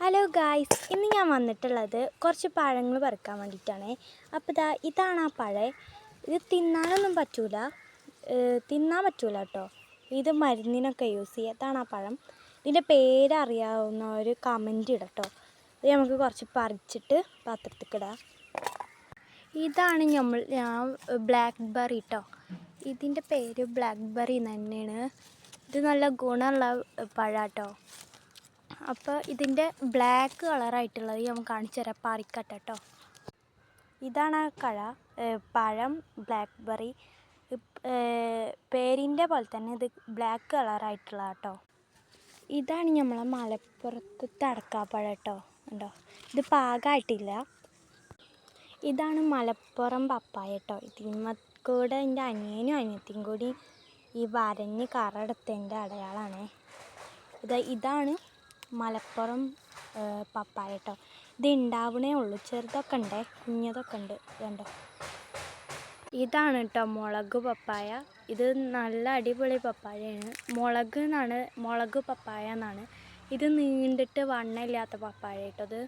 Hello guys, ഇന്ന് ഞാൻ വന്നിട്ടുള്ളത് കുറച്ച് പഴങ്ങൾ പറിക്കാൻ വേണ്ടിയിട്ടാണ്. അപ്പോൾ ഇതാണ് ആ പഴം. ഇത് തിന്നാൻ പറ്റൂല കേട്ടോ. ഇത് മരുന്നിനൊക്കെ യൂസ് ചെയ്യുക. ഇതാണ് ആ പഴം. ഇതിൻ്റെ പേരറിയാവുന്ന ഒരു കമൻറ്റ് ഇടട്ടോ. ഇത് നമുക്ക് കുറച്ച് പറിച്ചിട്ട് പാത്രത്തിക്കിടാം. ഇതാണ് ഞാൻ ബ്ലാക്ക് ബെറി കേട്ടോ. ഇതിൻ്റെ പേര് ബ്ലാക്ക് ബെറി തന്നെയാണ്. ഇത് നല്ല ഗുണമുള്ള പഴം കേട്ടോ. അപ്പോൾ ഇതിൻ്റെ ബ്ലാക്ക് കളറായിട്ടുള്ളത് ഞാൻ കാണിച്ചു തരാം. പറിക്കട്ടെ കേട്ടോ. ഇതാണ് ആ പഴം ബ്ലാക്ക് ബെറി. പേരിൻ്റെ പോലെ തന്നെ ഇത് ബ്ലാക്ക് കളറായിട്ടുള്ള കേട്ടോ. ഇതാണ് നമ്മളെ മലപ്പുറത്തെ അടക്കാപ്പഴം കേട്ടോ. ഉണ്ടോ, ഇത് പാകമായിട്ടില്ല. ഇതാണ് മലപ്പുറം പപ്പായ കേട്ടോ. ഇതിന്മേൽക്കൂടെ എൻ്റെ അനിയനും അനിയത്തിയും കൂടി ഈ വരഞ്ഞ് കറെടുത്തതിൻ്റെ അടയാളമാണ്. ഇതാണ് മലപ്പുറം പപ്പായ കേട്ടോ. ഇത് ഉണ്ടാവണേ ഉള്ളൂ, ചെറുതൊക്കെ ഉണ്ട്, കുഞ്ഞതൊക്കെ ഉണ്ട്. കണ്ടോ, ഇതാണ് കേട്ടോ മുളക് പപ്പായ. ഇത് നല്ല അടിപൊളി പപ്പായയാണ്. മുളക് പപ്പായ എന്നാണ്. ഇത് നീണ്ടിട്ട് വണ്ണമില്ലാത്ത പപ്പായ കേട്ടോ.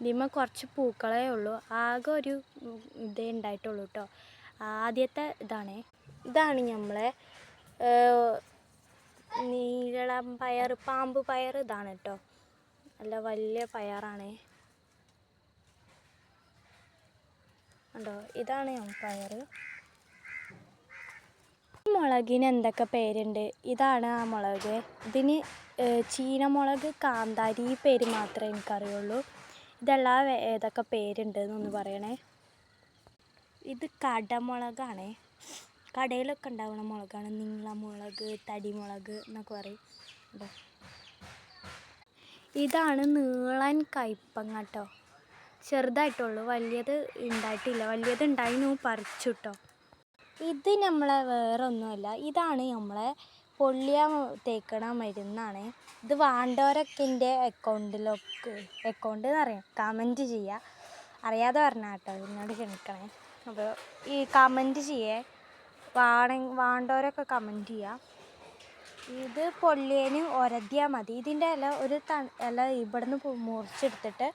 ഇതിന്മേൽ കുറച്ച് പൂക്കളേ ഉള്ളൂ, ആകെ ഒരു ഇതേ ഉണ്ടായിട്ടുള്ളൂ കേട്ടോ. ആദ്യത്തെ ഇതാണ് നമ്മളെ നീളം പയർ, പാമ്പ് പയർ. ഇതാണ് കേട്ടോ, നല്ല വലിയ പയറാണ്. കണ്ടോ, ഇതാണ് പയർ. മുളകിന് എന്തൊക്കെ പേരുണ്ട്? ഇതാണ് ആ മുളക്. ഇതിന് ചീനമുളക്, കാന്താരി, ഈ പേര് മാത്രമേ എനിക്കറിയുള്ളൂ. ഇതെല്ലാം ഏതൊക്കെ പേരുണ്ട് എന്നൊന്ന് പറയണേ. ഇത് കടമുളകാണ്. കടയിലൊക്കെ ഉണ്ടാവുന്ന മുളകാണ്. നീളമുളക്, തടിമുളക് എന്നൊക്കെ പറയും. ഇതാണ് നീളൻ കയ്പങ്ങ കേട്ടോ. ചെറുതായിട്ടുള്ളൂ, വലിയത് ഉണ്ടായിട്ടില്ല. വലിയത് ഉണ്ടായിരുന്നു, പറിച്ചു കേട്ടോ. ഇത് നമ്മളെ വേറെ ഒന്നുമല്ല, ഇതാണ് നമ്മളെ പൊള്ളിയാൻ തേക്കണ മരുന്നാണ്. ഇത് വേണ്ടവരൊക്കെ എൻ്റെ അക്കൗണ്ട് എന്നറിയാം, കമൻറ്റ് ചെയ്യുക. അറിയാതെ പറഞ്ഞാൽ കേട്ടോ, എന്നോട് ക്ഷമിക്കണേ. അപ്പോൾ ഈ കമൻറ്റ് വേണ്ടവരൊക്കെ കമൻറ്റ് ചെയ്യുക. ഇത് പൊള്ളിയതിന് ഒരതിയാൽ മതി. ഇതിൻ്റെ ഇല ഇവിടുന്ന് മുറിച്ചെടുത്തിട്ട്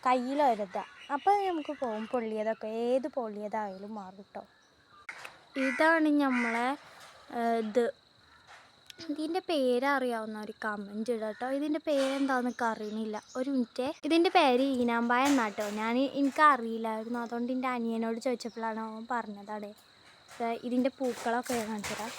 കയ്യിൽ ഒരതുക. അപ്പോൾ നമുക്ക് പോകും പൊള്ളിയതൊക്കെ. ഏത് പൊള്ളിയതായാലും മാറും കേട്ടോ. ഇതാണ് നമ്മളെ ഇതിൻ്റെ പേരറിയാവുന്ന ഒരു കമൻറ്റ് ഇടാം കേട്ടോ. ഇതിൻ്റെ പേരെന്താണെന്നൊക്കെ അറിയുന്നില്ല. ഒരു മിനിറ്റ്. ഇതിൻ്റെ പേര് ഈനാമ്പായ എന്നാട്ടോ. എനിക്കറിയില്ലായിരുന്നു. അതുകൊണ്ട് എൻ്റെ അനിയനോട് ചോദിച്ചപ്പോഴാണ് അവൻ പറഞ്ഞതാണ്. ഇതിൻ്റെ പൂക്കളൊക്കെ കാണിച്ചു തരാം.